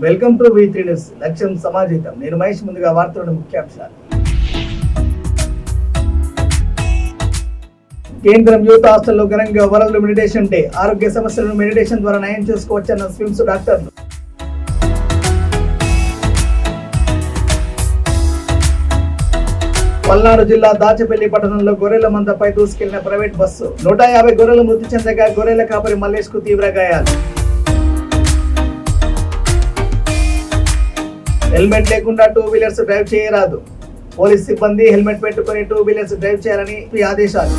Welcome to V3 news. లక్ష్యం సమాజహితం. నేను మహేష్. ముందుగా వార్తలను ముఖ్యాంశాలు. కేంద్రం యూత్ హాస్టల్లో ఘనంగా వరల్డ్ మెడిటేషన్ డే. ఆరోగ్య సమస్యలను మెడిటేషన్ ద్వారా నయం చేసుకోవచ్చన్న స్విమ్స్ డాక్టర్లు. పల్నాడు జిల్లా దాచపల్లి పట్టణంలో గొర్రెల మందపై దూసుకెళ్లిన ప్రైవేట్ బస్సు. 150 గొర్రెలు మృతి చెందగా గొర్రెల కాపరి మల్లేష్ కు తీవ్ర గాయాలు. హెల్మెట్ లేకుండా 2 వీలర్స్ డ్రైవ్ చేయరాదు. పోలీస్ సిబ్బంది హెల్మెట్ పెట్టుకుని 2 వీలర్స్ డ్రైవ్ చేయాలని ఆదేశాలు.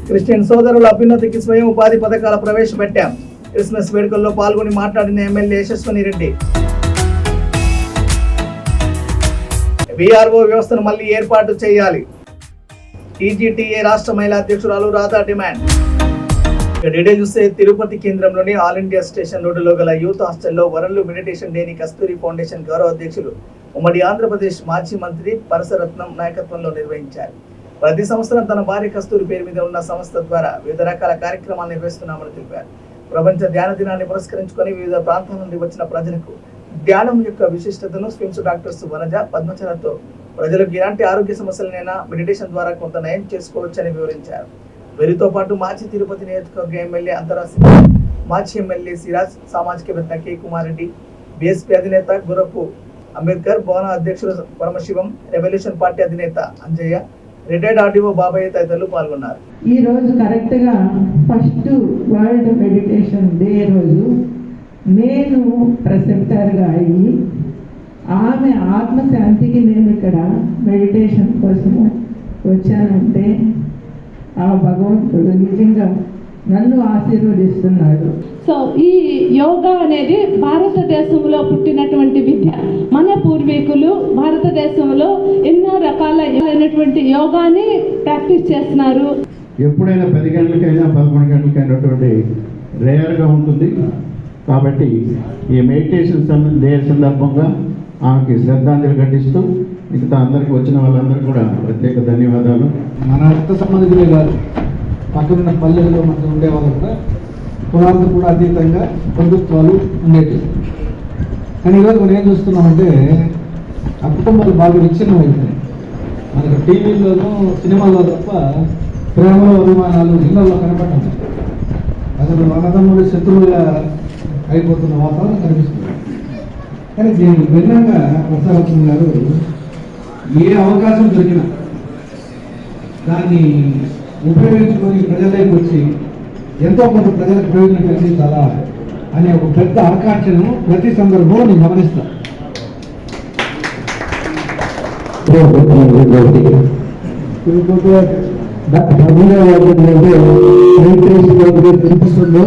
క్రిస్టియన్ సోదరుల అభ్యున్నతికి స్వయం ఉపాధి పథకాల ప్రవేశపెట్టాం. క్రిస్మస్ వేడుకల్లో పాల్గొని మాట్లాడిన ఎమ్మెల్యే యశస్విని రెడ్డి. VRO వ్యవస్థను మళ్లీ ఏర్పాటు చేయాలి. TGTA రాష్ట్ర మహిళా అధ్యక్షురాలు రాధా డిమాండ్. డీటెయిల్ చూస్తే తిరుపతి కేంద్రంలోని ఆల్ ఇండియా స్టేషన్ రోడ్డులో గల యూత్ హాస్టల్లో వరల్డ్ మెడిటేషన్ డేని కస్తూరి ఫౌండేషన్ గౌరవ అధ్యక్షులు ఉమ్మడి ఆంధ్రప్రదేశ్ మాజీ మంత్రి పరసరత్నం నాయకత్వంలో నిర్వహించారు. ప్రతి సంవత్సరం తన భార్య కస్తూరి పేరు మీద ఉన్న సంస్థ ద్వారా వివిధ రకాల కార్యక్రమాలు నిర్వహిస్తున్నామని తెలిపారు. ప్రపంచ ధ్యాన దినాన్ని పురస్కరించుకొని వివిధ ప్రాంతాల నుండి వచ్చిన ప్రజలకు ధ్యానం యొక్క విశిష్టతను స్విమ్స్ డాక్టర్స్ వనజ పద్మచలతో ప్రజలకు ఎలాంటి ఆరోగ్య సమస్యలనైనా మెడిటేషన్ ద్వారా కొంత నయం చేసుకోవచ్చని వివరించారు. వీరితో పాటు మాజీ తిరుపతి నియోజకవర్గ ఎమ్మెల్యే అంతరాశ్రీ, మాజీ ఎమ్మెల్యే సిరాజ్, సామాజికవేత్త కె కుమార్ రెడ్డి, బీఎస్పీ అధినేత గురపు అంబేద్కర్, భవన అధ్యక్షుడు పరమశివం, రెవల్యూషన్ పార్టీ అధినేత అంజయ్య, రిటైర్డ్ ఆర్డీఓ బాబయ్య తదితరులు పాల్గొన్నారు. ఈ రోజు కరెక్ట్ గా ఫస్ట్ వరల్డ్ మెడిటేషన్ డే రోజు నేను ప్రెసెంటర్ గా అయ్యి ఆమె ఆత్మశాంతికి నేను ఇక్కడ మెడిటేషన్ కోసము వచ్చానంటే ఆ భగవంతుడు నిజంగా నన్ను ఆశీర్వదిస్తున్నాడు. సో ఈ యోగా అనేది భారతదేశంలో పుట్టినటువంటి విద్య. మన పూర్వీకులు భారతదేశంలో ఎన్నో రకాలైనటువంటి యోగాని ప్రాక్టీస్ చేస్తున్నారు. ఎప్పుడైనా 10 గంటలకైనా 11 గంటలకైనటువంటి రేర్గా ఉంటుంది. కాబట్టి ఈ మెడిటేషన్ డే సందర్భంగా ఆమెకి శ్రద్ధాంజలి ఘటిస్తూ మిగతా అందరికి వచ్చిన వాళ్ళందరూ కూడా ప్రత్యేక ధన్యవాదాలు. మన రక్త సంబంధికులే కాదు, పక్కనున్న పల్లెల్లో మనకు ఉండేవాళ్ళు కూడా కులాలకు కూడా అతీతంగా బంధుత్వాలు ఉండేవి. కానీ ఈరోజు మనం ఏం చూస్తున్నామంటే ఆ కుటుంబాలు బాగా విచ్ఛిన్నం అయిపోయినాయి. మనకు టీవీల్లోనూ సినిమాల్లో తప్ప ప్రేమలో అభిమానాలు ఇళ్లలో కనపడటం, అసలు అన్నదమ్ములు శత్రువులుగా అయిపోతున్న వాతావరణం కనిపిస్తుంది. కానీ దీనికి భిన్నంగా ప్రసారత్నం గారు ఏ అవకాశం దొరికినా దాన్ని ఉపయోగించుకొని ప్రజల్లోకి వచ్చి ఎంతో కొంత ప్రజలకు ప్రయోజనం కలిగించాలా అనే ఒక పెద్ద ఆకాంక్షను ప్రతి సందర్భంలో నేను గమనిస్తాను. చూపిస్తుందో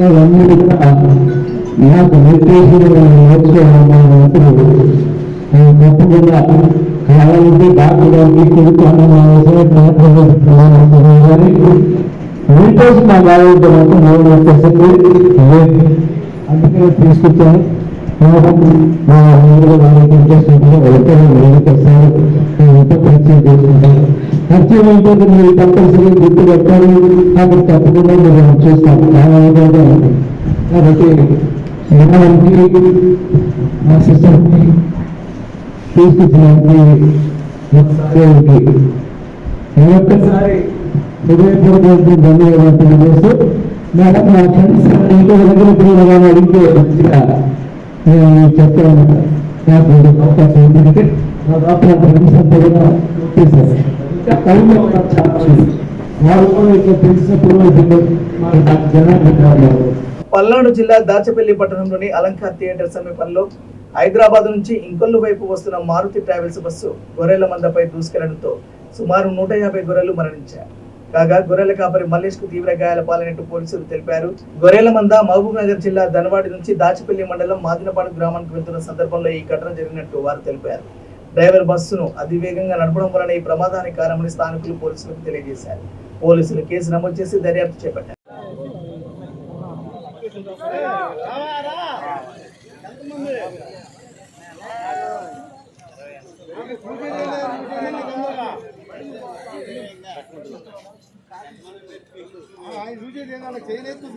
అవన్నీ కూడా నాకు మెడిటేషన్ నేర్చుకోవాలన్నప్పుడు తప్పకుండా కావాలంటే డాక్టర్ గారికి కొడుకుని మెడిటేషన్ నా కావాలంటే మాత్రం అందుకనే తీసుకొచ్చాను. మా వాళ్ళకి ఇంట్రెస్ట్ ఉంటుందో ఎవరికైనా మెడిటేషన్ ఎంతో పరిచయం చేసుకుంటాను. పరిచయం అయిపోతే మీరు కంపల్సరీ గుర్తు పెట్టాలి. కాబట్టి తప్పకుండా మీరు చూస్తాను. కాబట్టి మనకి మా సిస్టర్కి తీసుకొచ్చినకి ఒక్కసారి హృదయపూర్వక ధన్యవాదాలు తెలియజేస్తూ మేడం నా ఫ్రెండ్స్ ఇంకో దగ్గర పిల్లలు అడిగితే మంచిగా నేను చెప్తాను. నాకు అవకాశం ఎందుకంటే నా దాకా ఫ్రెండ్స్ అంతా కూడా చేశారు. ఇంకా టైంలో వాళ్ళు ఇట్లా తెలిసినప్పుడు జనాలు. పల్నాడు జిల్లా దాచపల్లి పట్టణంలోని అలంకార్ థియేటర్ సమీపంలో హైదరాబాద్ నుంచి ఇంకొల్లు వైపు వస్తున్న మారుతి ట్రావెల్స్ బస్సు గొర్రెల మందపై దూసుకెళ్లడంతో సుమారు 150 గొర్రెలు మరణించారు. కాగా గొర్రెల కాపరి మల్లేష్ కు తీవ్ర గాయాల పాలైనట్టు పోలీసులు తెలిపారు. గొర్రెల మంద మహబూబ్ నగర్ జిల్లా ధనవాడి నుంచి దాచపల్లి మండలం మాదినపాడు గ్రామానికి వెళ్తున్న సందర్భంలో ఈ ఘటన జరిగినట్టు వారు తెలిపారు. డ్రైవర్ బస్సును అతివేగంగా నడపడం వలన ఈ ప్రమాదానికి కారణమని స్థానికులు పోలీసులకు తెలియజేశారు. పోలీసులు కేసు నమోదు చేసి దర్యాప్తు చేపట్టారు. చేయలేదు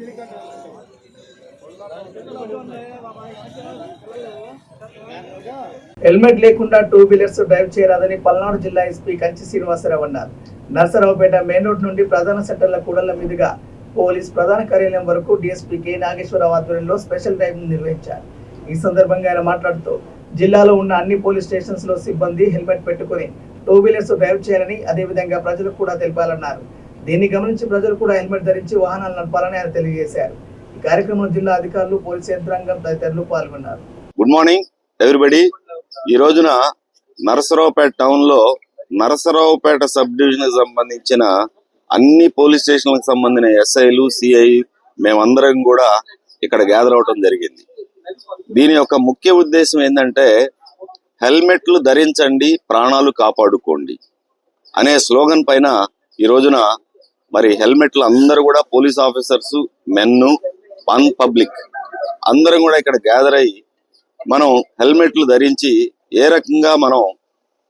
హెల్మెట్ లేకుండా టూ వీలర్స్ డ్రైవ్ చేయరాదని పల్నాడు జిల్లా ఎస్పీ కంచి శ్రీనివాసరావు అన్నారు. నర్సరావుపేట మెయిన్ రోడ్ నుండి ప్రధాన సెంటర్ల కూడళ్ల మీదుగా పోలీస్ ప్రధాన కార్యాలయం వరకు డీఎస్పీ కె నాగేశ్వరరావు ఆధ్వర్యంలో స్పెషల్ డ్రైవ్ నిర్వహించారు. ఈ సందర్భంగా ఆయన మాట్లాడుతూ జిల్లాలో ఉన్న అన్ని పోలీస్ స్టేషన్స్ లో సిబ్బంది హెల్మెట్ పెట్టుకుని టూ వీలర్స్ డ్రైవ్ చేయాలని, అదేవిధంగా ప్రజలకు కూడా తెలిపాలన్నారు. దీన్ని గమనించి ప్రజలు కూడా హెల్మెట్ ధరించి వాహనాలు నడపాలని ఆయన తెలియజేశారు. ఈ కార్యక్రమంలో జిల్లా అధికారులు, పోలీస్ యంత్రాంగం తదితరులు పాల్గొన్నారు. Good morning everybody. ఈ రోజున నరసరావుపేట టౌన్ లో నరసరావుపేట సబ్ డివిజన్ సంబంధించిన అన్ని పోలీస్ స్టేషన్లకు సంబంధించిన ఎస్ఐలు, సిఐ మేమందరం కూడా ఇక్కడ గ్యాదర్ అవటం జరిగింది. దీని యొక్క ముఖ్య ఉద్దేశం ఏంటంటే హెల్మెట్లు ధరించండి, ప్రాణాలు కాపాడుకోండి అనే స్లోగన్ పైన ఈ రోజున మరి హెల్మెట్లు అందరూ కూడా పోలీస్ ఆఫీసర్స్, మెన్ను, పబ్లిక్ అందరం కూడా ఇక్కడ గ్యాదర్ అయ్యి మనం హెల్మెట్లు ధరించి ఏ రకంగా మనం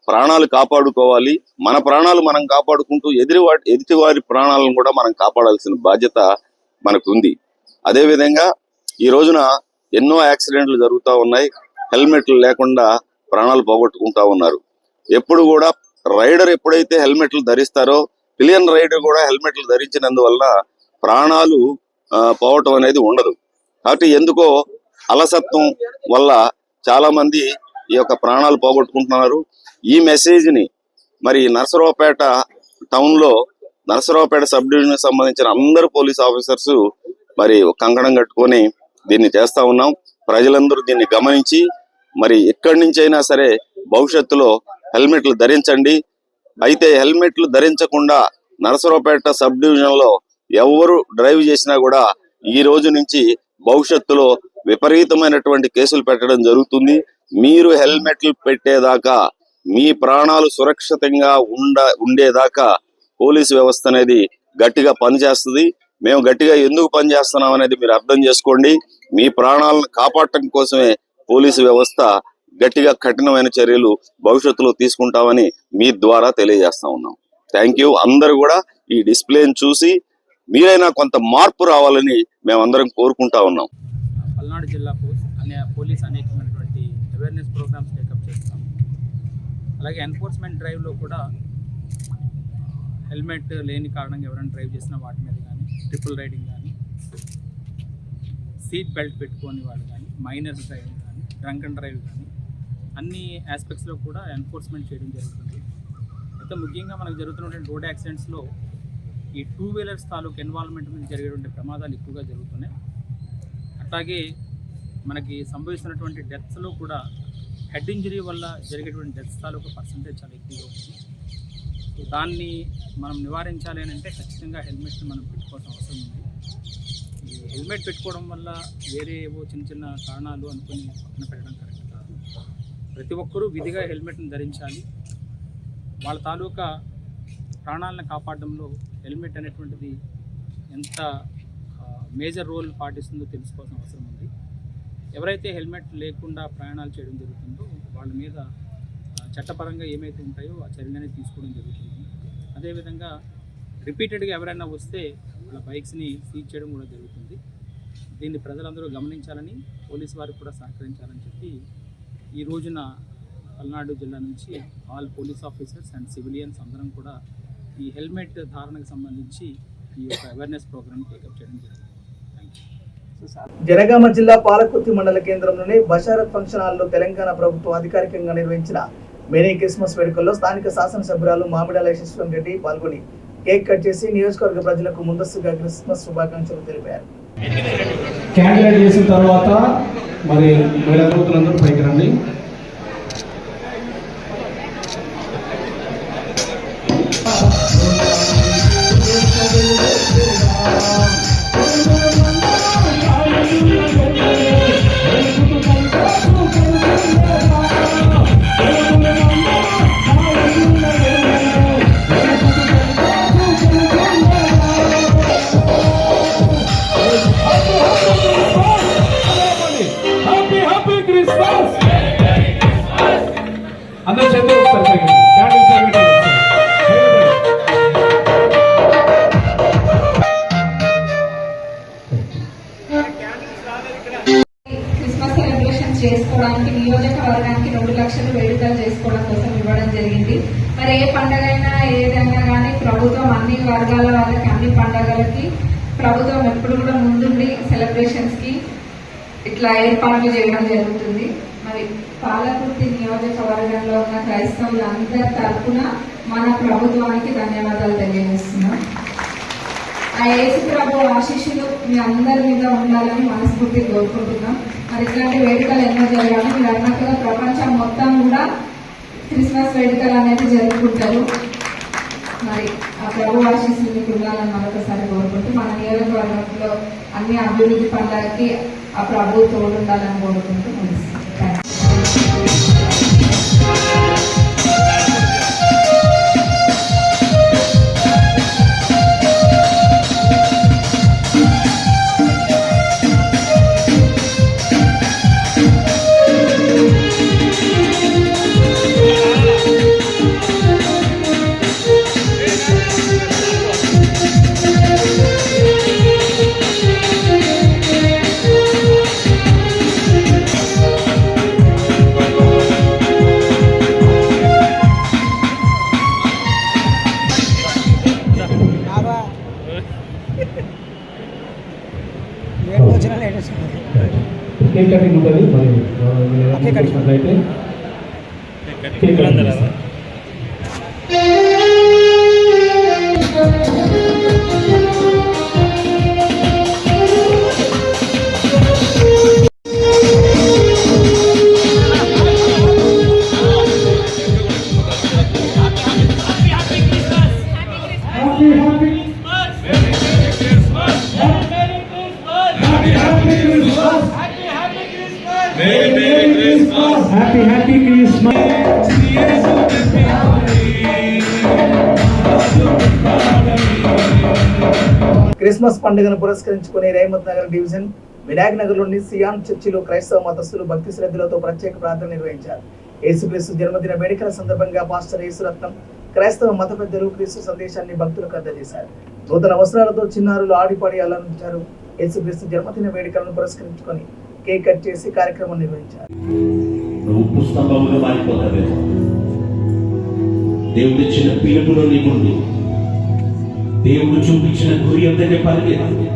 ప్రాణాలు కాపాడుకోవాలి, మన ప్రాణాలు మనం కాపాడుకుంటూ ఎదుటివారి ప్రాణాలను కూడా మనం కాపాడాల్సిన బాధ్యత మనకు ఉంది. అదేవిధంగా ఈ రోజున ఎన్నో యాక్సిడెంట్లు జరుగుతూ ఉన్నాయి. హెల్మెట్లు లేకుండా ప్రాణాలు పోగొట్టుకుంటా ఉన్నారు. ఎప్పుడు కూడా రైడర్ ఎప్పుడైతే హెల్మెట్లు ధరిస్తారో పిలియన్ రైడర్ కూడా హెల్మెట్లు ధరించినందువల్ల ప్రాణాలు పోవటం అనేది ఉండదు. కాబట్టి ఎందుకో అలసత్వం వల్ల చాలా మంది ఈ యొక్క ప్రాణాలు పోగొట్టుకుంటున్నారు. ఈ మెసేజ్ ని మరి నరసరావుపేట టౌన్ లో నరసరావుపేట సబ్ డివిజన్ సంబంధించిన అందరు పోలీస్ ఆఫీసర్స్ మరి కంకణం కట్టుకొని దీన్ని చేస్తా ఉన్నాం. ప్రజలందరూ దీన్ని గమనించి మరి ఎక్కడి నుంచి అయినా సరే భవిష్యత్తులో హెల్మెట్లు ధరించండి. అయితే హెల్మెట్లు ధరించకుండా నరసరావుపేట సబ్ డివిజన్ లో ఎవరు డ్రైవ్ చేసినా కూడా ఈ రోజు నుంచి భవిష్యత్తులో విపరీతమైనటువంటి కేసులు పెట్టడం జరుగుతుంది. మీరు హెల్మెట్లు పెట్టేదాకా, మీ ప్రాణాలు సురక్షితంగా ఉండేదాకా పోలీసు వ్యవస్థ అనేది గట్టిగా పనిచేస్తుంది. మేము గట్టిగా ఎందుకు పనిచేస్తున్నాం అనేది మీరు అర్థం చేసుకోండి. మీ ప్రాణాలను కాపాడటం కోసమే పోలీసు వ్యవస్థ గట్టిగా కఠినమైన చర్యలు భవిష్యత్తులో తీసుకుంటామని మీ ద్వారా తెలియజేస్తా ఉన్నాం. Thank you. అందరూ కూడా ఈ డిస్ప్లేని చూసి మీరైనా కొంత మార్పు రావాలని మేమందరం కోరుకుంటా ఉన్నాం. పల్నాడు జిల్లా పోలీస్ అనేకమైనటువంటి అవేర్నెస్ ప్రోగ్రామ్స్ టేకప్ చేస్తాం. అలాగే ఎన్ఫోర్స్మెంట్ డ్రైవ్లో కూడా హెల్మెట్ లేని కారణంగా ఎవరైనా డ్రైవ్ చేసిన వాటి మీద కానీ, ట్రిపుల్ రైడింగ్ కానీ, సీట్ బెల్ట్ పెట్టుకోని వాళ్ళు కానీ, మైనర్ డ్రైవింగ్ కానీ, డ్రంక్ అండ్ డ్రైవ్ కానీ అన్ని ఆస్పెక్ట్స్లో కూడా ఎన్ఫోర్స్మెంట్ చేయడం జరుగుతుంది. అయితే ముఖ్యంగా మనకు జరుగుతున్నటువంటి రోడ్ యాక్సిడెంట్స్లో ఈ టూ వీలర్స్ తాలూకు ఇన్వాల్వ్మెంట్ మీద జరిగేటువంటి ప్రమాదాలు ఎక్కువగా జరుగుతున్నాయి. అట్లాగే మనకి సంభవిస్తున్నటువంటి డెత్స్లో కూడా హెడ్ ఇంజరీ వల్ల జరిగేటువంటి డెత్స్ తాలూకు పర్సంటేజ్ చాలా ఎక్కువగా ఉంది. సో దాన్ని మనం నివారించాలి అని అంటే ఖచ్చితంగా హెల్మెట్ని మనం పెట్టుకోవాల్సిన అవసరం ఉంది. ఈ హెల్మెట్ పెట్టుకోవడం వల్ల వేరే ఏవో చిన్న చిన్న కారణాలు అనుకుని పక్కన పెట్టడం కరెక్ట్ కాదు. ప్రతి ఒక్కరూ విధిగా హెల్మెట్ని ధరించాలి. వాళ్ళ తాలూకా ప్రాణాలను కాపాడడంలో హెల్మెట్ అనేటువంటిది ఎంత మేజర్ రోల్ పాటిస్తుందో తెలుసుకోవాల్సిన అవసరం ఉంది. ఎవరైతే హెల్మెట్ లేకుండా ప్రయాణాలు చేయడం జరుగుతుందో వాళ్ళ మీద చట్టపరంగా ఏమైతే ఉంటాయో ఆ చర్యలనే తీసుకోవడం జరుగుతుంది. అదేవిధంగా రిపీటెడ్గా ఎవరైనా వస్తే వాళ్ళ బైక్స్ని సీజ్ చేయడం కూడా జరుగుతుంది. దీన్ని ప్రజలందరూ గమనించాలని, పోలీసు వారికి కూడా సహకరించాలని చెప్పి ఈ రోజున పల్నాడు జిల్లా నుంచి all police officers and civilians అందరం కూడా ఈ హెల్మెట్ ధారణకు సంబంధించి ఈ యొక్క అవేర్నెస్ ప్రోగ్రామ్ టేకప్ చేయడం జరిగింది. జనగామ జిల్లా పాలకుర్తి మండల కేంద్రంలోని బషారత్ ఫంక్షన్ హాల్లో తెలంగాణ ప్రభుత్వం అధికారికంగా నిర్వహించిన మినీ క్రిస్మస్ వేడుకల్లో స్థానిక శాసనసభ్యురాలు మామిడాల యశస్వన్ రెడ్డి పాల్గొని కేక్ కట్ చేసి నియోజకవర్గ ప్రజలకు ముందస్తుగా క్రిస్మస్ శుభాకాంక్షలు తెలిపారు. క్యాండిడేట్ చేసిన తర్వాత మరి మీరందరూ పైకి రండి. Happy Christmas! క్రిస్మస్ సెలబ్రేషన్ చేసుకోవడానికి నియోజకవర్గానికి 2 లక్షలు వేడుకలు చేసుకోవడం కోసం ఇవ్వడం జరిగింది. మరి ఏ పండుగ అయినా ఏదైనా కానీ ప్రభుత్వం అన్ని వర్గాల వాళ్ళకి అన్ని పండుగలకి ప్రభుత్వం ఎప్పుడు కూడా ముందుండి సెలబ్రేషన్స్ కి ఇట్లా ఏర్పాట్లు చేయడం జరుగుతుంది. మరి పాలకుర్తి నియోజకవర్గంలో ఉన్న క్రైస్తవులందరి తరఫున మన ప్రభుత్వానికి ధన్యవాదాలు తెలియజేస్తున్నాం. ఆ యేసు ప్రభు ఆశీస్సులు మీ అందరి మీద ఉండాలని మనస్ఫూర్తిగా కోరుకుంటున్నాం. మరి ఇట్లాంటి వేడుకలు ఎన్నో జరగాలి. మీరు అన్నట్టుగా ప్రపంచం మొత్తం కూడా క్రిస్మస్ వేడుకలు అనేది జరుపుకుంటారు. మరి ఆ ప్రభు ఆశీస్సులు మీకు ఉండాలని మరొకసారి కోరుకుంటూ మన నియోజకవర్గంలో అన్ని అభివృద్ధి పనులకి ఆ ప్రభు తోడుండాలని కోరుకుంటూ ముగిస్తున్నాం. కేక్ కటింగ్ ఉంటుంది. మరి చూసినట్లయితే cake cutting happy Christmas. Christmas పండుగను పురస్కరించుకుని రేమత్ నగర్ డివిజన్ వినాయక్ నగర్ లోని సియాన్ చర్చిలో క్రైస్తవ మతస్థులు భక్తి శ్రద్ధలతో ప్రత్యేక ప్రార్థన నిర్వహించారు. యేసుక్రీస్తు జన్మదిన వేడుకల సందర్భంగా పాస్టర్ యేసురత్నం క్రైస్తవ మత పెద్దలు క్రీస్తు సందేశాన్ని భక్తులకు అందజేశారు. నూతన వస్త్రాలతో చిన్నారులు ఆడిపాడి అలంకరించారు. యేసుక్రీస్తు జన్మదిన వేడుకలను పురస్కరించుకొని కేక్ కట్ చేసి కార్యక్రమం నిర్వహించారు. దేవుడిచ్చిన పిలుపులో నీ ముందు దేవుడు చూపించిన గురి అంతనే పరిగెత్తి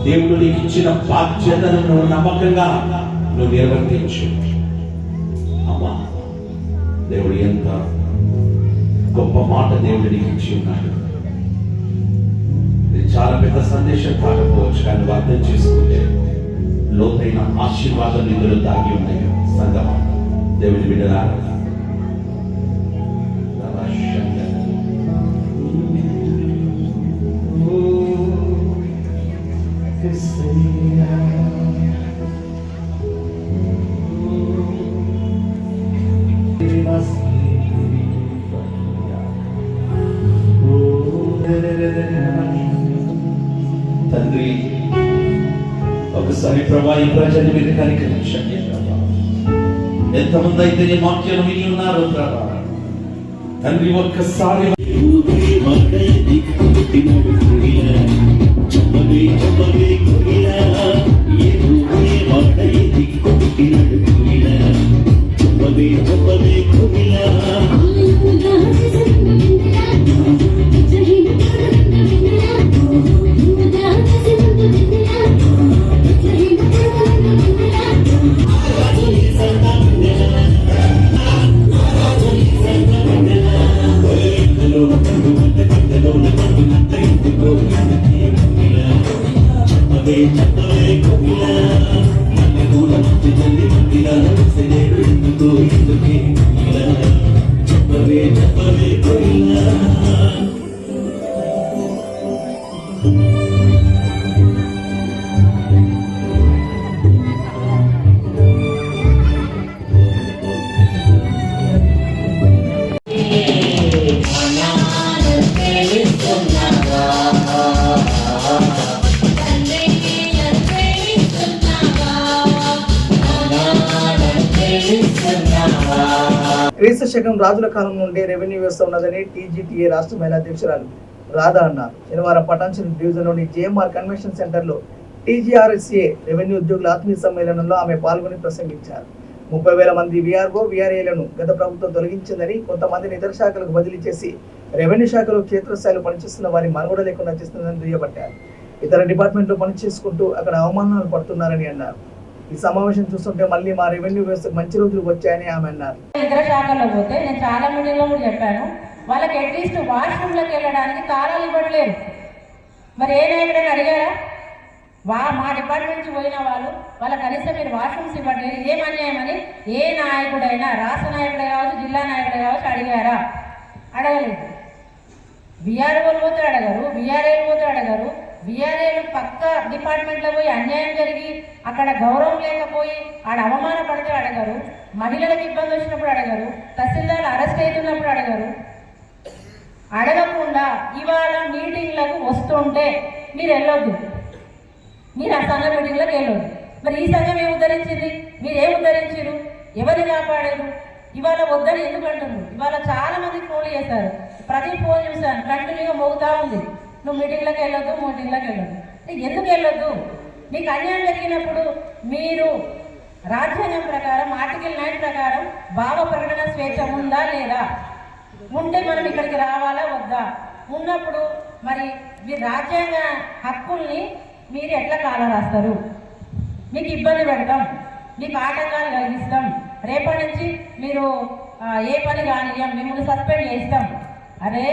దేవుడు నీకు ఇచ్చిన బాధ్యతను నువ్వు నమ్మకంగా నువ్వు నిర్వర్తించు. అమ్మా, దేవుడు ఎంత గొప్ప మాట దేవుడు నీకు ఇచ్చి ఉన్నాడు. ఇది చాలా పెద్ద సందేశం కాకపోవచ్చు, కానీ నువ్వు అర్థం చేసుకుంటే లోతైన ఆశీర్వాదం నిధులు దాగి ఉన్నాయి. సంగమా, దేవుడి బిడ్డలారా, తండ్రి, ఒకసారి ప్రభా ఈ ప్రజల మీద కనికరించండి. ఎంతమంది అయితే నీ వాక్యం విని ఉన్నారో ప్రభా తండ్రి, ఒక్కసారి క్రీస్తు శకం రాజుల కాలం నుండి రెవెన్యూ వ్యవస్థ ఉన్నదని టీజీటీఏ రాష్ట్ర మహిళా అధ్యక్షురాలు రాధా అన్నారు. శనివారం పటాన్చెరు డివిజన్లోని జేఎంఆర్ కన్వెన్షన్ సెంటర్లో టీజీఆర్ఎస్ఏ రెవెన్యూ ఉద్యోగుల ఆత్మీయ సమ్మేళనంలో ఆమె పాల్గొని ప్రసంగించారు. 30,000 మంది వీఆర్ఓ వీఆర్ఏలను గత ప్రభుత్వం తొలగించిందని, కొంతమందిని ఇతర శాఖలకు బదిలీ చేసి రెవెన్యూ శాఖలో క్షేత్రస్థాయిలో పనిచేస్తున్న వారి మనుగడ లేకుండా చేస్తుందని దుయ్యబట్టారు. ఇతర డిపార్ట్మెంట్లో పనిచేసుకుంటూ అక్కడ అవమానాలు పడుతున్నారని అన్నారు. ఈ సమావేశం చూస్తుంటే మళ్ళీ మా రెవెన్యూ వ్యవస్థకు మంచి రోజులు వచ్చాయని ఆమె అన్నారు. ఇతర శాఖల్లో పోతే నేను చాలా మీటింగ్లో కూడా చెప్పాను, వాళ్ళకి అట్లీస్ట్ వాష్రూమ్లోకి వెళ్ళడానికి తాళాలు ఇవ్వట్లేదు. మరి ఏ నాయకుడని అడిగారా? మా డిపార్ట్మెంట్ నుంచి పోయిన వాళ్ళ కనీసం మీరు వాష్రూమ్స్ ఇవ్వట్లేదు, ఏం అన్యాయం అని ఏ నాయకుడైనా, రాష్ట్ర నాయకుడే కావచ్చు, జిల్లా నాయకుడే కావచ్చు అడిగారా? అడగలేదు. బీఆర్ఓలు పోతే అడగరు, బీఆర్ఏలు పోతే అడగరు. బీఆర్ఏలు పక్క డిపార్ట్మెంట్లో పోయి అన్యాయం జరిగి అక్కడ గౌరవం లేకపోయి ఆడ అవమానపడితే అడగరు. మహిళలకు ఇబ్బంది వచ్చినప్పుడు అడగరు. తహసీల్దార్లు అరెస్ట్ అవుతున్నప్పుడు అడగరు. అడగకుండా ఇవాళ మీటింగ్లకు వస్తుంటే మీరు వెళ్ళొద్దు, మీరు ఆ సంఘ మీటింగ్లకు వెళ్ళొద్దు. మరి ఈ సంఘం ఏం ఉద్ధరించింది? మీరేం ఉద్ధరించారు? ఎవరిని కాపాడారు? ఇవాళ వద్దని ఎందుకు అంటున్నారు? ఇవాళ చాలా మంది ఫోన్లు చేశారు, ప్రతి ఫోన్ చూశాను కంటిన్యూగా మోగుతూ ఉంది, నువ్వు మీటింగ్లకు వెళ్ళొద్దు, మీటింగ్లకు వెళ్ళొద్దు. ఎందుకు వెళ్ళొద్దు? మీకు అన్యాయం జరిగినప్పుడు మీరు రాజ్యాంగం ప్రకారం ఆర్టికల్ 9 ప్రకారం భావ ప్రకటన స్వేచ్ఛ ఉందా లేదా? ఉంటే మనం ఇక్కడికి రావాలా వద్దా? ఉన్నప్పుడు మరి మీ రాజ్యాంగ హక్కుల్ని మీరు ఎట్లా కాల రాస్తారు? మీకు ఇబ్బంది పెడతాం, మీకు ఆటంకాలు కలిగిస్తాం, రేపటి నుంచి మీరు ఏ పని కానియం, మిమ్మల్ని సస్పెండ్ చేస్తాం. అరే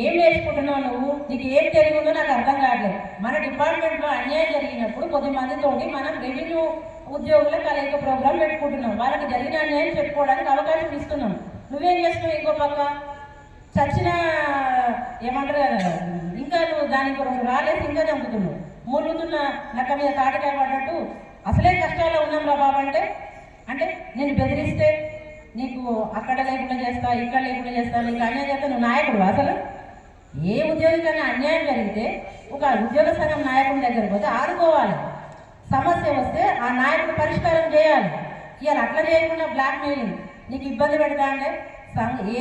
ఏం నేర్చుకుంటున్నావు నువ్వు? నీకు ఏం తెలియదో నాకు అర్థం కావట్లేదు. మన డిపార్ట్మెంట్లో అన్యాయం జరిగినప్పుడు కొద్దిమందితోటి మనం రెవెన్యూ ఉద్యోగుల కలయిక ప్రోగ్రాం పెట్టుకుంటున్నాం. వాళ్ళకి జరిగిన అన్యాయం చెప్పుకోవడానికి అవకాశం ఇస్తున్నాం. నువ్వేం చేస్తున్నావు? ఇంకో పక్క చచ్చిన ఏమంటారు కదా, ఇంకా నువ్వు దానికి రాలేసి ఇంకా చంపుతున్నావు. మురుగుతున్న నక్క మీద తాటకాయ పడ్డట్టు అసలే కష్టాల్లో ఉన్నాం రా బాబు అంటే నేను బెదిరిస్తే నీకు అక్కడ లేకుండా చేస్తా, ఇక్కడ లేకుండా చేస్తా, నీకు అన్యాయం చేస్తా, నువ్వు నాయకుడు? అసలు ఏ ఉద్యోగికైనా అన్యాయం జరిగితే ఒక ఉద్యోగ సంఘం నాయకుడి దగ్గర పోతే ఆదుకోవాలి. సమస్య వస్తే ఆ నాయకుడు పరిష్కారం చేయాలి. ఇవాళ అట్లా చేయకుండా బ్లాక్ మెయిలింగ్, నీకు ఇబ్బంది పెడతా అంటే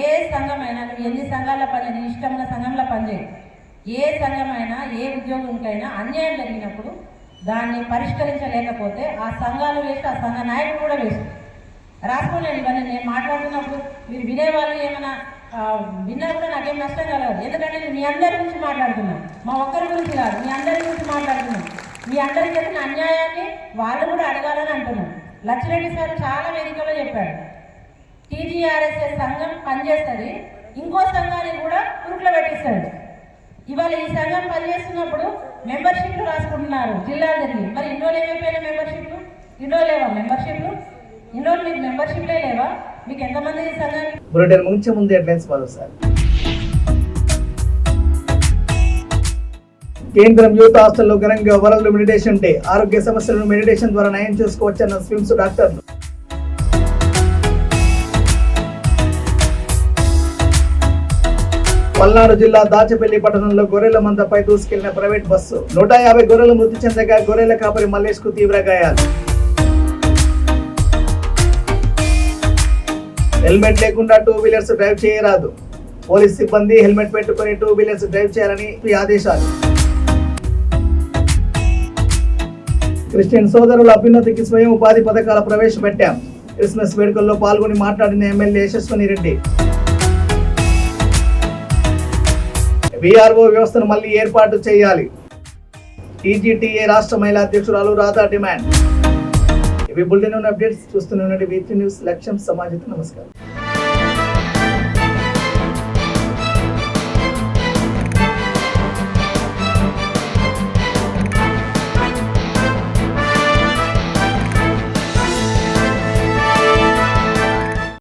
ఏ సంఘమైనా, నువ్వు ఎన్ని సంఘాల్లో పని, నీ ఇష్టమైన సంఘంలో పనిచేయి. ఏ సంఘమైనా ఏ ఉద్యోగంకైనా అన్యాయం జరిగినప్పుడు దాన్ని పరిష్కరించలేకపోతే ఆ సంఘాలు వేస్ట్, ఆ సంఘ నాయకుడు కూడా వేస్ట్. రాసుకోలేండి ఇవన్నీ. నేను మాట్లాడుతున్నప్పుడు మీరు వినేవాళ్ళు ఏమైనా విన్నా కూడా నాకేం నష్టం కలగదు. ఎందుకంటే నేను మీ అందరి గురించి మాట్లాడుతున్నాను, మా ఒక్కరి గురించి కాదు, మీ అందరి గురించి మాట్లాడుతున్నాను. మీ అందరికి జరిగిన అన్యాయాన్ని వాళ్ళు కూడా అడగాలని అంటున్నాను. లచ్చిరెడ్డి సార్ చాలా వేదికలో చెప్పాడు, టీజీఆర్ఎస్ఏ సంఘం పనిచేస్తుంది, ఇంకో సంఘాన్ని కూడా ఉరుకులో పెట్టిస్తాడు. ఇవాళ ఈ సంఘం పనిచేస్తున్నప్పుడు మెంబర్షిప్లు రాసుకుంటున్నారు జిల్లాలు తిరిగి. మరి ఇన్నో ఏమైపోయినా మెంబర్షిప్లు? ఇన్నో లేవా మెంబర్షిప్లు? ఇన్నో మీకు మెంబర్షిప్లే లేవా? మీకు ఎంతమంది ఈ సంఘాన్ని? బులెటిన్ ముగించే ముందు హెడ్లైన్స్ మరోసారి. కేంద్రం యూత్ హాస్టల్లో ఘనంగా వరల్డ్ మెడిటేషన్ డే. ఆరోగ్య సమస్యలను మెడిటేషన్ ద్వారా నయం చేసుకోవచ్చన్న స్విమ్స్ డాక్టర్లు. పల్నాడు జిల్లా దాచపల్లి పట్టణంలో గొర్రెల మందపై దూసుకెళ్లిన ప్రైవేట్ బస్సు. 150 గొర్రెలు మృతి చెందగా గొర్రెల కాపరి మల్లేష్ కు తీవ్ర గాయాలు. హెల్మెట్ లేకుండా 2 వీలర్స్ డ్రైవ్ చేయరాదు. పోలీస్ సిబ్బంది హెల్మెట్ పెట్టుకుని 2 వీలర్స్ డ్రైవ్ చేయాలని ఆదేశాలు. క్రిస్టియన్ సోదరుల అభ్యున్నతికి స్వయం ఉపాధి పథకాల ప్రవేశపెట్టాం. క్రిస్మస్ వేడుకల్లో పాల్గొని మాట్లాడిన ఎమ్మెల్యే యశస్విని రెడ్డి. వీఆర్ఓ వ్యవస్థను మళ్లీ ఏర్పాటు చేయాలి. టీజీటీఏ రాష్ట్ర మహిళా అధ్యక్షురాలు రాధా డిమాండ్. ఇవి బులెటిన్ అప్డేట్స్ చూస్తూనే ఉండండి V3 న్యూస్. లక్ష్యం సమాజం. నమస్కారం.